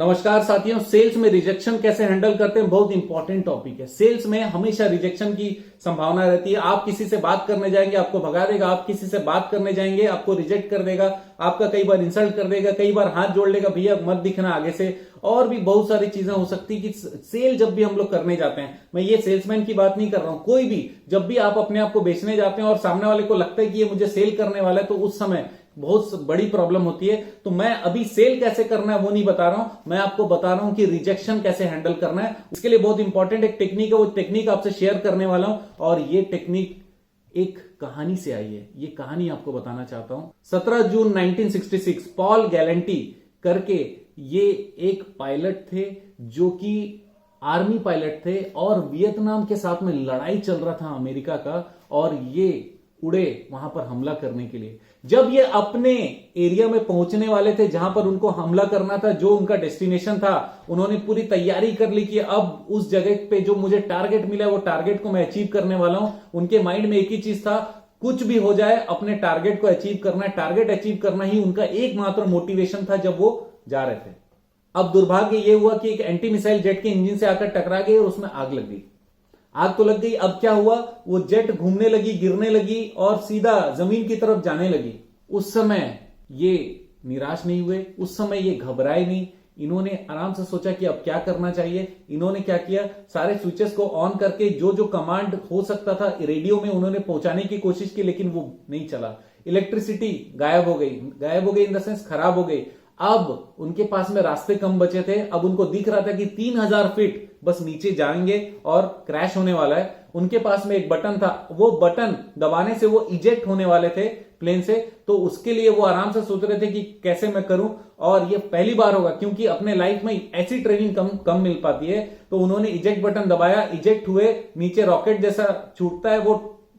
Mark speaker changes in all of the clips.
Speaker 1: नमस्कार साथियों, सेल्स में रिजेक्शन कैसे हैंडल करते हैं, बहुत इंपॉर्टेंट टॉपिक है। सेल्स में हमेशा रिजेक्शन की संभावना रहती है। आप किसी से बात करने जाएंगे, आपको भगा देगा। आप किसी से बात करने जाएंगे, आपको रिजेक्ट कर देगा। आपका कई बार इंसल्ट कर देगा, कई बार हाथ जोड़ लेगा, भैया मत दिखना आगे से। और भी बहुत सारी चीजें हो सकती कि सेल जब भी हम लोग करने जाते हैं, मैं ये सेल्समैन की बात नहीं कर रहा हूं, कोई भी जब भी आप अपने आप को बेचने जाते हैं और सामने वाले को लगता है कि ये मुझे सेल करने वाला है, तो उस समय बहुत बड़ी प्रॉब्लम होती है। तो मैं अभी सेल कैसे करना है वो नहीं बता रहा हूं, मैं आपको बता रहा हूं कि रिजेक्शन कैसे हैंडल करना है। इसके लिए बहुत इंपॉर्टेंट एक टेक्निक है, वो टेक्निक आपसे शेयर करने वाला हूं। और ये टेक्निक एक कहानी से आई है, ये कहानी आपको बताना चाहता हूं। 17 जून 1966 पॉल गैलेंटी करके ये एक पायलट थे जो कि आर्मी पायलट थे और वियतनाम के साथ में लड़ाई चल रहा था अमेरिका का, और ये उड़े वहां पर हमला करने के लिए। जब ये अपने एरिया में पहुंचने वाले थे जहां पर उनको हमला करना था, जो उनका डेस्टिनेशन था, उन्होंने पूरी तैयारी कर ली कि अब उस जगह पे जो मुझे टारगेट मिला है वो टारगेट को मैं अचीव करने वाला हूं। उनके माइंड में एक ही चीज था, कुछ भी हो जाए अपने टारगेट को अचीव करना है। टारगेट अचीव करना ही उनका एकमात्र मोटिवेशन था जब वो जा रहे थे। अब दुर्भाग्य ये हुआ कि एक एंटी मिसाइल जेट के इंजन से आकर टकरा गई और उसमें आग लग गई। आग तो लग गई, अब क्या हुआ, वो जेट घूमने लगी, गिरने लगी और सीधा जमीन की तरफ जाने लगी। उस समय ये निराश नहीं हुए, उस समय ये घबराए नहीं। इन्होंने आराम से सोचा कि अब क्या करना चाहिए। इन्होंने क्या किया, सारे स्विचेस को ऑन करके जो जो कमांड हो सकता था रेडियो में उन्होंने पहुंचाने की कोशिश की, लेकिन वो नहीं चला। इलेक्ट्रिसिटी गायब हो गई इन द सेंस खराब हो गई। अब उनके पास में रास्ते कम बचे थे। अब उनको दिख रहा था कि 3000 फीट बस नीचे जाएंगे और क्रैश होने वाला है। उनके पास में एक बटन था, वो बटन दबाने से वो इजेक्ट होने वाले थे प्लेन से। तो उसके लिए वो आराम से सोच रहे थे कि कैसे मैं करूं, और ये पहली बार होगा क्योंकि अपने लाइफ में ऐसी ट्रेनिंग कम मिल पाती है। तो उन्होंने इजेक्ट बटन दबाया, इजेक्ट हुए, नीचे रॉकेट जैसा छूटता है वो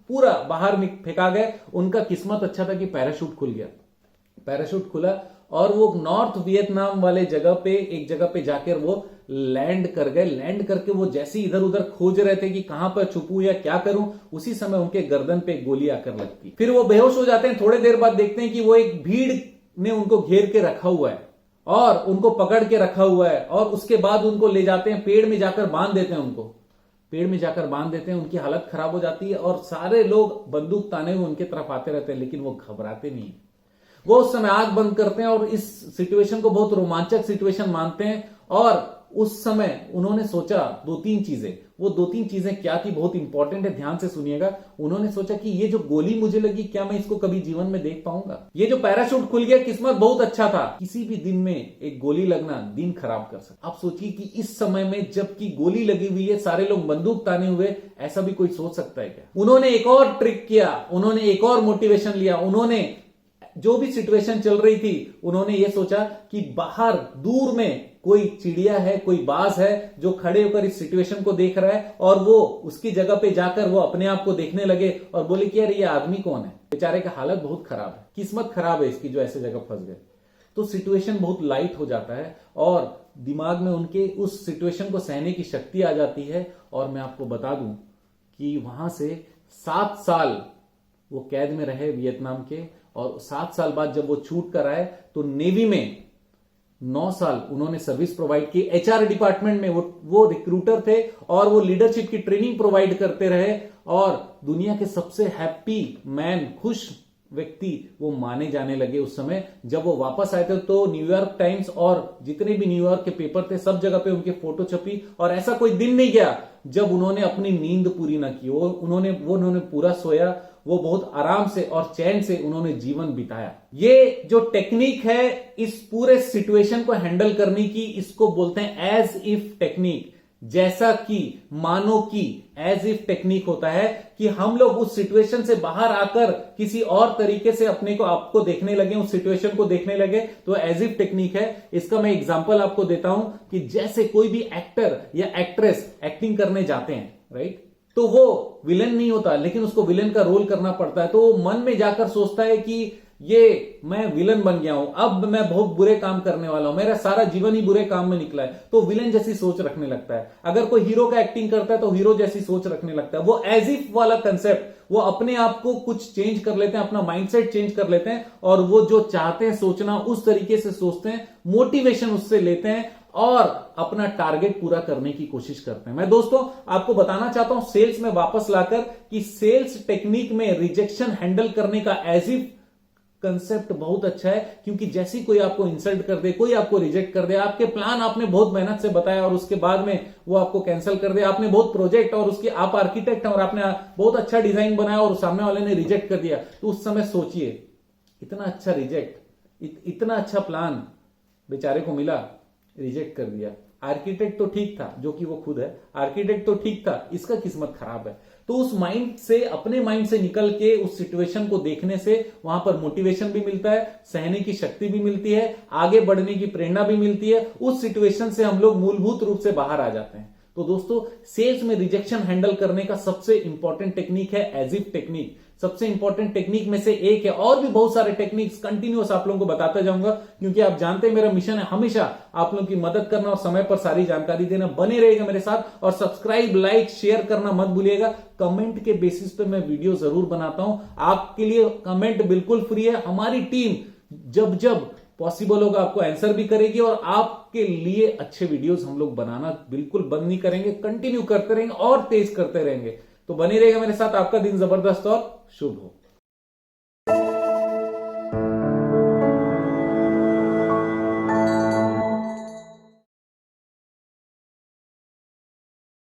Speaker 1: पूरा बाहर फेंका गया। उनका किस्मत अच्छा था कि पैराशूट खुल गया। पैराशूट खुला और वो नॉर्थ वियतनाम वाले जगह पे एक जगह पे जाकर वो लैंड कर गए। लैंड करके वो जैसे इधर उधर खोज रहे थे कि कहां पर छुपूं या क्या करूं, उसी समय उनके गर्दन पे गोली आकर लगती। फिर वो बेहोश हो जाते हैं। थोड़ी देर बाद देखते हैं कि वो एक भीड़ ने उनको घेर के रखा हुआ है और उनको पकड़ के रखा हुआ है। और उसके बाद उनको ले जाते हैं, पेड़ में जाकर बांध देते हैं। उनको पेड़ में जाकर बांध देते हैं। उनकी हालत खराब हो जाती है और सारे लोग बंदूक ताने हुए उनके तरफ आते रहते हैं, लेकिन वो घबराते नहीं। वो उस समय आंख बंद करते हैं और इस सिचुएशन को बहुत रोमांचक सिचुएशन मानते हैं। और उस समय उन्होंने सोचा दो तीन चीजें। वो दो तीन चीजें क्या थी, बहुत इंपॉर्टेंट है, ध्यान से सुनिएगा। उन्होंने सोचा कि ये जो गोली मुझे लगी, क्या मैं इसको कभी जीवन में देख पाऊंगा। ये जो पैराशूट खुल गया, किस्मत बहुत अच्छा था। किसी भी दिन में एक गोली लगना दिन खराब कर सकता। आप सोचिए कि इस समय में जबकि गोली लगी हुई है, सारे लोग बंदूक ताने हुए, ऐसा भी कोई सोच सकता है क्या। उन्होंने एक और ट्रिक किया, उन्होंने एक और मोटिवेशन लिया। उन्होंने जो भी सिचुएशन चल रही थी, उन्होंने ये सोचा कि बाहर दूर में कोई चिड़िया है, कोई बाज है जो खड़े होकर इस सिचुएशन को देख रहा है, और वो उसकी जगह पे जाकर वो अपने आप को देखने लगे और बोले कि यार ये आदमी कौन है। बेचारे का हालत बहुत खराब है, किस्मत खराब है इसकी जो ऐसे जगह फंस गए। तो सिचुएशन बहुत लाइट हो जाता है और दिमाग में उनके उस सिचुएशन को सहने की शक्ति आ जाती है। और मैं आपको बता दूं कि वहां से 7 साल वो कैद में रहे वियतनाम के, और 7 साल बाद जब वो छूट कर आए तो नेवी में 9 साल उन्होंने सर्विस प्रोवाइड की। एचआर डिपार्टमेंट में वो रिक्रूटर थे और वो लीडरशिप की ट्रेनिंग प्रोवाइड करते रहे, और दुनिया के सबसे हैप्पी मैन, खुश व्यक्ति वो माने जाने लगे उस समय। जब वो वापस आए थे तो न्यूयॉर्क टाइम्स और जितने भी न्यूयॉर्क के पेपर थे, सब जगह पे उनके फोटो छपी। और ऐसा कोई दिन नहीं गया जब उन्होंने अपनी नींद पूरी ना की। उन्होंने पूरा सोया। वो बहुत आराम से और चैन से उन्होंने जीवन बिताया। ये जो टेक्निक है इस पूरे सिचुएशन को हैंडल करने की, इसको बोलते हैं एज इफ टेक्निक। जैसा कि मानो कि एज इफ टेक्निक होता है कि हम लोग उस सिचुएशन से बाहर आकर किसी और तरीके से अपने को आपको देखने लगे, उस सिचुएशन को देखने लगे, तो एज इफ टेक्निक है। इसका मैं एग्जांपल आपको देता हूं कि जैसे कोई भी एक्टर या एक्ट्रेस एक्टिंग करने जाते हैं, राइट, तो वो विलेन नहीं होता, लेकिन उसको विलेन का रोल करना पड़ता है। तो वो मन में जाकर सोचता है कि ये मैं विलन बन गया हूं, अब मैं बहुत बुरे काम करने वाला हूं, मेरा सारा जीवन ही बुरे काम में निकला है। तो विलन जैसी सोच रखने लगता है। अगर कोई हीरो का एक्टिंग करता है तो हीरो जैसी सोच रखने लगता है। वो एज इफ वाला कंसेप्ट, वो अपने आप को कुछ चेंज कर लेते हैं, अपना माइंडसेट चेंज कर लेते हैं, और वो जो चाहते हैं सोचना उस तरीके से सोचते हैं, मोटिवेशन उससे लेते हैं। और अपना टारगेट पूरा करने की कोशिश करते हैं। मैं दोस्तों आपको बताना चाहता हूं सेल्स में वापस लाकर कि सेल्स टेक्निक में रिजेक्शन हैंडल करने का एज इफ कंसेप्ट बहुत अच्छा है, क्योंकि जैसे कोई आपको इंसल्ट कर दे, कोई आपको रिजेक्ट कर दे, आपके प्लान आपने बहुत मेहनत से बताया और उसके बाद में वो आपको कैंसिल कर दे, आपने बहुत प्रोजेक्ट और उसके आप आर्किटेक्ट हैं और आपने बहुत अच्छा डिजाइन बनाया और सामने वाले ने रिजेक्ट कर दिया, तो उस समय सोचिए इतना अच्छा रिजेक्ट, इतना अच्छा प्लान बेचारे को मिला, रिजेक्ट कर दिया। आर्किटेक्ट तो ठीक था, जो कि वो खुद है, आर्किटेक्ट तो ठीक था, इसका किस्मत खराब है। तो उस माइंड से, अपने माइंड से निकल के उस सिचुएशन को देखने से वहां पर मोटिवेशन भी मिलता है, सहने की शक्ति भी मिलती है, आगे बढ़ने की प्रेरणा भी मिलती है। उस सिचुएशन से हम लोग मूलभूत रूप से बाहर आ जाते हैं। तो दोस्तों सेल्स में रिजेक्शन हैंडल करने का सबसे इंपॉर्टेंट टेक्निक है एज इफ टेक्निक। सबसे इंपॉर्टेंट टेक्निक में से एक है, और भी बहुत सारे टेक्निक्स कंटिन्यूअस आप लोगों को बताता जाऊंगा, क्योंकि आप जानते हैं मेरा मिशन है हमेशा आप लोगों की मदद करना और समय पर सारी जानकारी देना। बने रहेगा मेरे साथ और सब्सक्राइब, लाइक, शेयर करना मत भूलिएगा। कमेंट के बेसिस पे मैं वीडियो जरूर बनाता हूं, आपके लिए कमेंट बिल्कुल फ्री है। हमारी टीम जब जब पॉसिबल होगा आपको आंसर भी करेगी और आपके लिए अच्छे वीडियोस हम लोग बनाना बिल्कुल बंद नहीं करेंगे, कंटिन्यू करते रहेंगे और तेज करते रहेंगे। तो बने रहेगा मेरे साथ। आपका दिन जबरदस्त और शुभ हो।